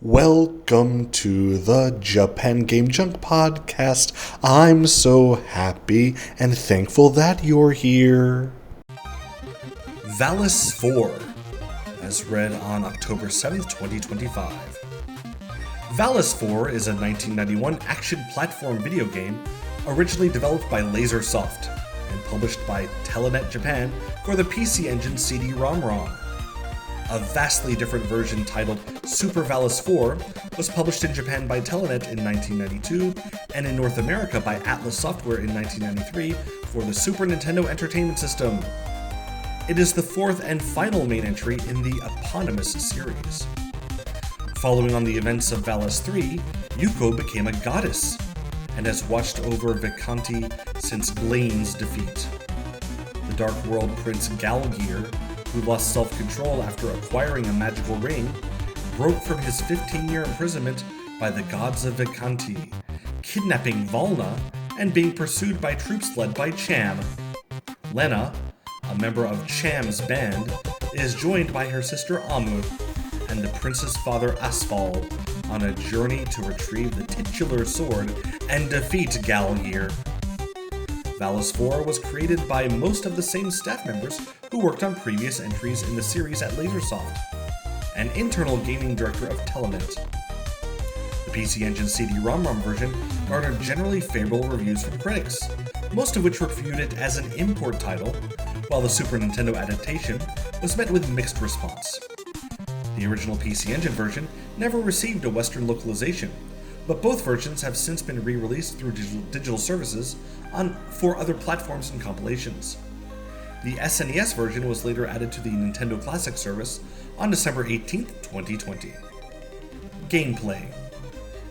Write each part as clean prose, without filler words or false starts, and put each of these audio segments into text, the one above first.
Welcome to the Japan Game Junk podcast. I'm so happy and thankful that you're here. Valis 4, as read on October 7th, 2025. Valis 4 is a 1991 action platform video game originally developed by Lasersoft and published by Telenet Japan for the PC Engine CD-ROM². A vastly different version titled Super Valis 4 was published in Japan by Telenet in 1992 and in North America by Atlas Software in 1993 for the Super Nintendo Entertainment System. It is the fourth and final main entry in the eponymous series. Following on the events of Valis 3, Yuko became a goddess and has watched over Vikanti since Glaine's defeat. The Dark World Prince Galgear, who lost self-control after acquiring a magical ring, broke from his 15-year imprisonment by the gods of Vikanti, kidnapping Valna and being pursued by troops led by Cham. Lena, a member of Cham's band, is joined by her sister Amu and the prince's father Asphal on a journey to retrieve the titular sword and defeat Galgear. Valis 4 was created by most of the same staff members who worked on previous entries in the series at Lasersoft, an internal gaming director of Telenet. The PC Engine CD-ROM version garnered generally favorable reviews from critics, most of which reviewed it as an import title, while the Super Nintendo adaptation was met with mixed response. The original PC Engine version never received a Western localization, but both versions have since been re-released through digital services for other platforms and compilations. The SNES version was later added to the Nintendo Classic service on December 18, 2020. Gameplay.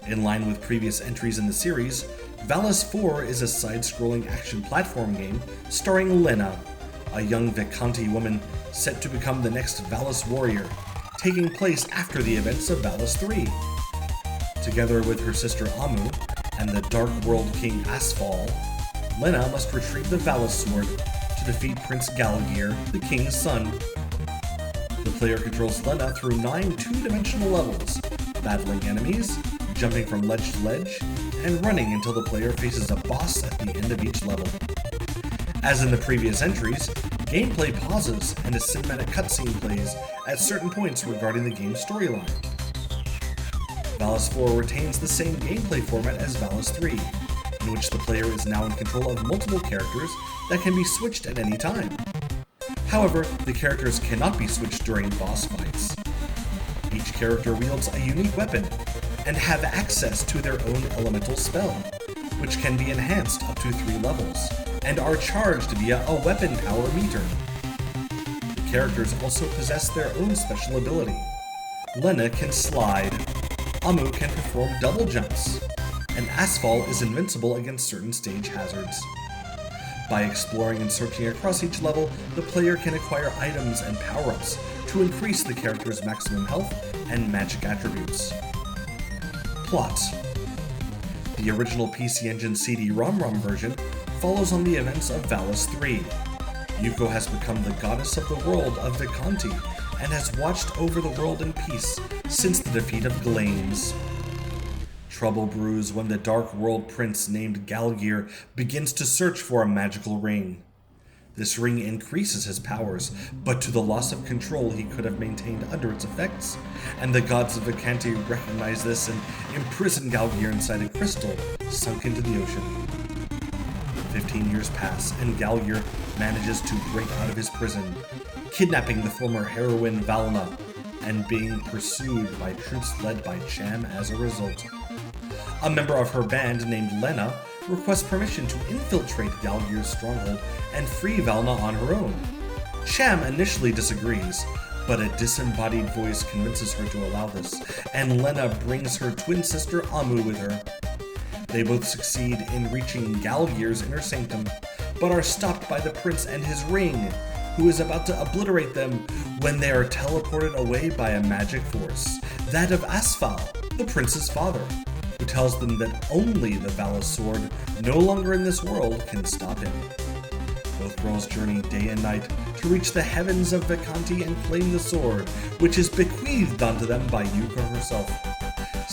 In line with previous entries in the series, Valis 4 is a side-scrolling action platform game starring Lena, a young Vikanti woman set to become the next Valis warrior, taking place after the events of Valis 3. Together with her sister Amu and the Dark World King Asphal, Lena must retrieve the Valis sword to defeat Prince Galgear, the king's son. The player controls Lena through 9 two-dimensional levels, battling enemies, jumping from ledge to ledge, and running until the player faces a boss at the end of each level. As in the previous entries, gameplay pauses and a cinematic cutscene plays at certain points regarding the game's storyline. Valis 4 retains the same gameplay format as Valis 3, in which the player is now in control of multiple characters that can be switched at any time. However, the characters cannot be switched during boss fights. Each character wields a unique weapon and have access to their own elemental spell, which can be enhanced up to 3 levels, and are charged via a weapon power meter. The characters also possess their own special ability. Lena can slide, Amu can perform double jumps, and Asphal is invincible against certain stage hazards. By exploring and searching across each level, the player can acquire items and power-ups to increase the character's maximum health and magic attributes. Plot. The original PC Engine CD-ROM version follows on the events of Valis 3. Yuko has become the goddess of the world of Vikanti and has watched over the world in peace since the defeat of Glaine's. Trouble brews when the Dark World Prince named Galgear begins to search for a magical ring. This ring increases his powers, but to the loss of control he could have maintained under its effects, and the gods of Vikanti recognize this and imprison Galgear inside a crystal sunk into the ocean. 15 years pass, and Galgear manages to break out of his prison, kidnapping the former heroine Valna, and being pursued by troops led by Cham as a result. A member of her band named Lena requests permission to infiltrate Galgear's stronghold and free Valna on her own. Cham initially disagrees, but a disembodied voice convinces her to allow this, and Lena brings her twin sister Amu with her. They both succeed in reaching Galgear's inner sanctum, but are stopped by the prince and his ring, who is about to obliterate them when they are teleported away by a magic force, that of Asphal, the prince's father, who tells them that only the Valis sword, no longer in this world, can stop him. Both girls journey day and night to reach the heavens of Vikanti and claim the sword, which is bequeathed onto them by Yuko herself.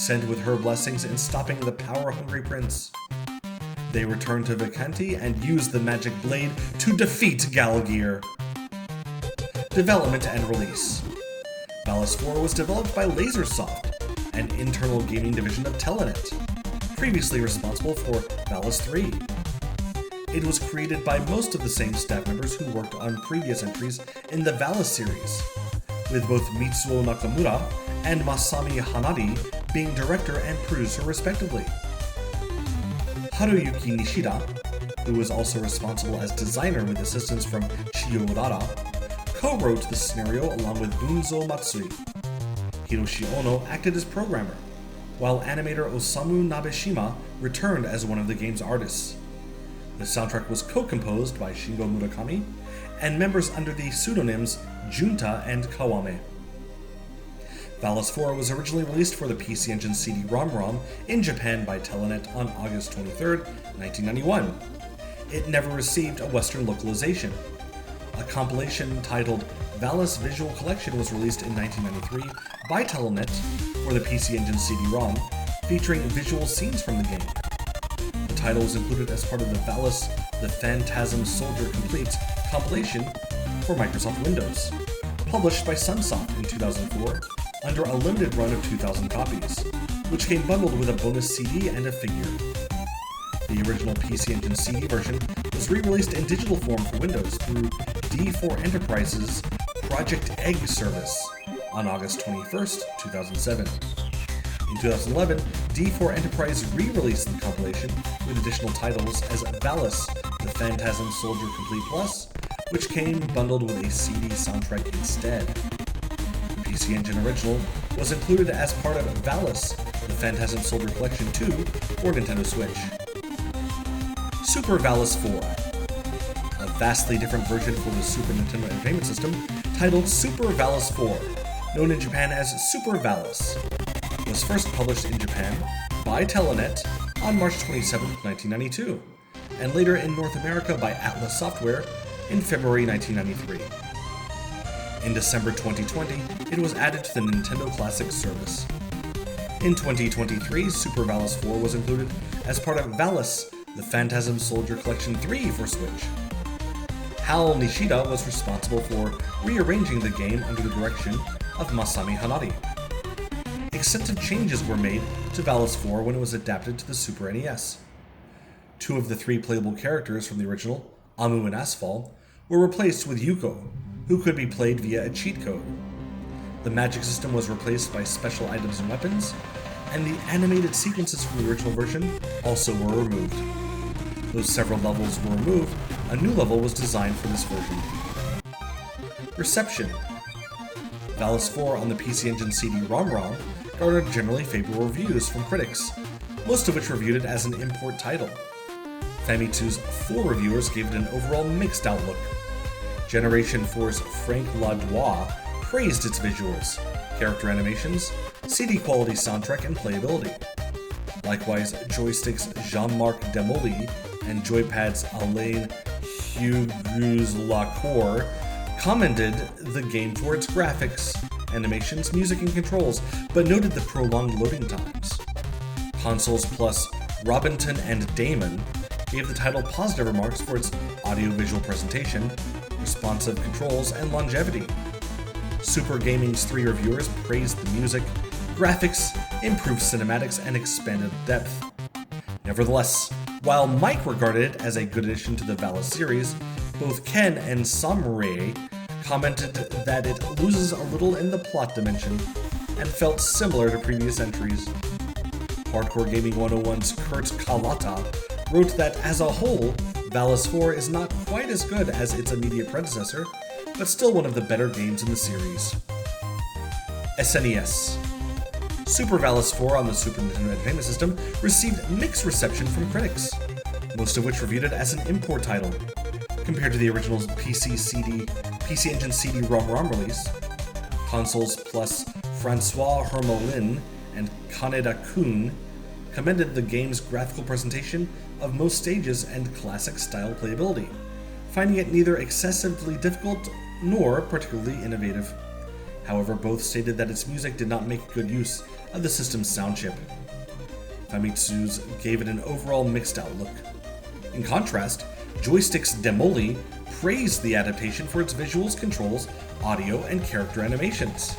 sent with her blessings in stopping the power-hungry prince. They return to Vacanti and use the magic blade to defeat Galgear. Development and release. Valis 4 was developed by Lasersoft, an internal gaming division of Telenet, previously responsible for Valis 3. It was created by most of the same staff members who worked on previous entries in the Valis series, with both Mitsuo Nakamura and Masami Hanari being director and producer respectively. Haruyuki Nishida, who was also responsible as designer with assistance from Chiyo Urara, co-wrote the scenario along with Bunzo Matsui. Hiroshi Ono acted as programmer, while animator Osamu Nabeshima returned as one of the game's artists. The soundtrack was co-composed by Shingo Murakami and members under the pseudonyms Junta and Kawame. Valis 4 was originally released for the PC Engine CD-ROM² in Japan by Telenet on August 23, 1991. It never received a Western localization. A compilation titled Valis Visual Collection was released in 1993 by Telenet for the PC Engine CD-ROM, featuring visual scenes from the game. The title was included as part of the Valis The Phantasm Soldier Complete compilation for Microsoft Windows, published by Sunsoft in 2004 under a limited run of 2,000 copies, which came bundled with a bonus CD and a figure. The original PC Engine CD version was re-released in digital form for Windows through D4 Enterprise's Project Egg service on August 21, 2007. In 2011, D4 Enterprise re-released the compilation with additional titles as Valis, The Phantasm Soldier Complete Plus, which came bundled with a CD soundtrack instead. The PC Engine original was included as part of Valis, The Phantasm Soldier Collection 2 for Nintendo Switch. Super Valis 4, a vastly different version for the Super Nintendo Entertainment System, titled Super Valis 4, known in Japan as Super Valis, was first published in Japan by Telenet on March 27, 1992, and later in North America by Atlas Software in February 1993. In December 2020, it was added to the Nintendo Classics service. In 2023, Super Valis 4 was included as part of Valis, The Phantasm Soldier Collection 3 for Switch. Hal Nishida was responsible for rearranging the game under the direction of Masami Hanari. Extensive changes were made to Valis 4 when it was adapted to the Super NES. 2 of the 3 playable characters from the original, Amu and Asphalt, were replaced with Yuko, who could be played via a cheat code. The magic system was replaced by special items and weapons, and the animated sequences from the original version also were removed. Though several levels were removed, a new level was designed for this version. Reception. Valis 4 on the PC Engine CD-ROM² garnered generally favorable reviews from critics, most of which reviewed it as an import title. Famitsu's 4 reviewers gave it an overall mixed outlook. Generation 4's Frank Ladois praised its visuals, character animations, CD quality soundtrack, and playability. Likewise, Joystick's Jean-Marc Demoli and Joypad's Alain Hugues-Lacour commended the game for its graphics, animations, music, and controls, but noted the prolonged loading times. Consoles Plus Robinson and Damon gave the title positive remarks for its audio-visual presentation, responsive controls, and longevity. Super Gaming's 3 reviewers praised the music, graphics, improved cinematics, and expanded depth. Nevertheless, while Mike regarded it as a good addition to the Valis series, both Ken and Samurai commented that it loses a little in the plot dimension and felt similar to previous entries. Hardcore Gaming 101's Kurt Kalata wrote that as a whole, Valis 4 is not quite as good as its immediate predecessor, but still one of the better games in the series. SNES. Super Valis 4 on the Super Nintendo Entertainment System received mixed reception from critics, most of which reviewed it as an import title. Compared to the original PC Engine CD-ROM release, Consoles Plus Francois Hermelin and Kaneda Kun commended the game's graphical presentation of most stages and classic-style playability, finding it neither excessively difficult nor particularly innovative. However, both stated that its music did not make good use of the system's sound chip. Famitsu's gave it an overall mixed outlook. In contrast, Joystick's Demoli praised the adaptation for its visuals, controls, audio, and character animations.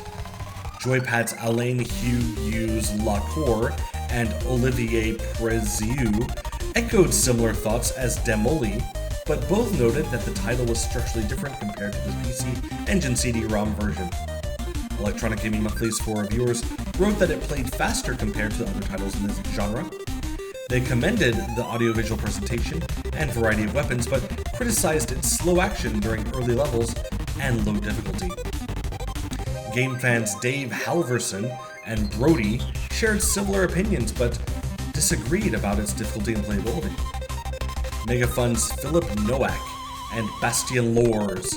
Joypad's Alain Hughes Lacour and Olivier Prezieux echoed similar thoughts as Demoli, but both noted that the title was structurally different compared to the PC Engine CD-ROM version. Electronic Gaming Monthly's 4 reviewers wrote that it played faster compared to other titles in this genre. They commended the audiovisual presentation and variety of weapons, but criticized its slow action during early levels and low difficulty. Game fans Dave Halverson and Brody shared similar opinions, but disagreed about its difficulty and playability. Megafun's Philip Nowak and Bastien Lors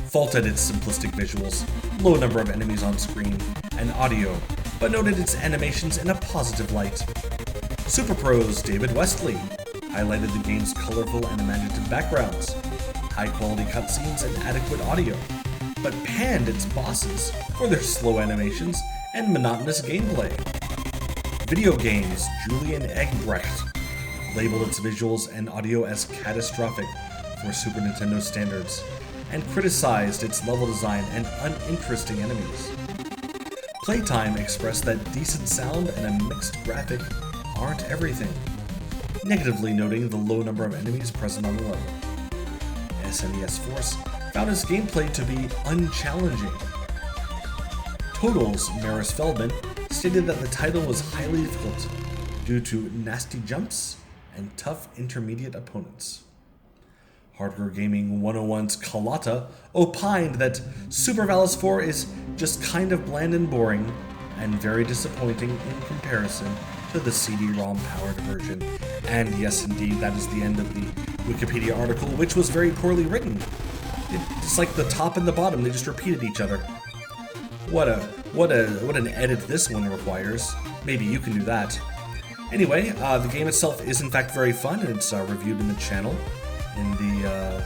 faulted its simplistic visuals, low number of enemies on screen, and audio, but noted its animations in a positive light. Superpro's David Westley highlighted the game's colorful and imaginative backgrounds, high-quality cutscenes, and adequate audio, but panned its bosses for their slow animations and monotonous gameplay. Video Games Julian Egbrecht labeled its visuals and audio as catastrophic for Super Nintendo standards, and criticized its level design and uninteresting enemies. Playtime expressed that decent sound and a mixed graphic aren't everything, negatively noting the low number of enemies present on the level. SNES Force found its gameplay to be unchallenging. Total's Maris Feldman stated that the title was highly difficult due to nasty jumps and tough intermediate opponents. Hardcore Gaming 101's Kalata opined that Super Valis 4 is just kind of bland and boring, and very disappointing in comparison to the CD-ROM powered version. And yes, indeed, that is the end of the Wikipedia article, which was very poorly written. It's like the top and the bottom, they just repeated each other. What an edit this one requires. Maybe you can do that. Anyway, the game itself is in fact very fun, and it's reviewed in the channel in the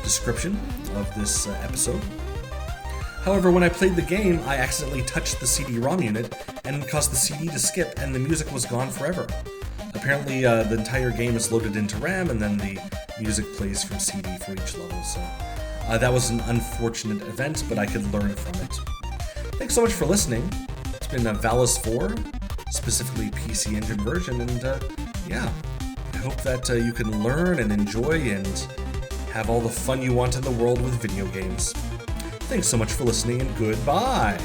description of this episode. However, when I played the game, I accidentally touched the CD-ROM unit and caused the CD to skip, and the music was gone forever. Apparently, the entire game is loaded into RAM, and then the music plays from CD for each level, so that was an unfortunate event, but I could learn from it. Thanks so much for listening. It's been a Valis 4, specifically PC Engine version, and yeah, I hope that you can learn and enjoy and have all the fun you want in the world with video games. Thanks so much for listening, and goodbye!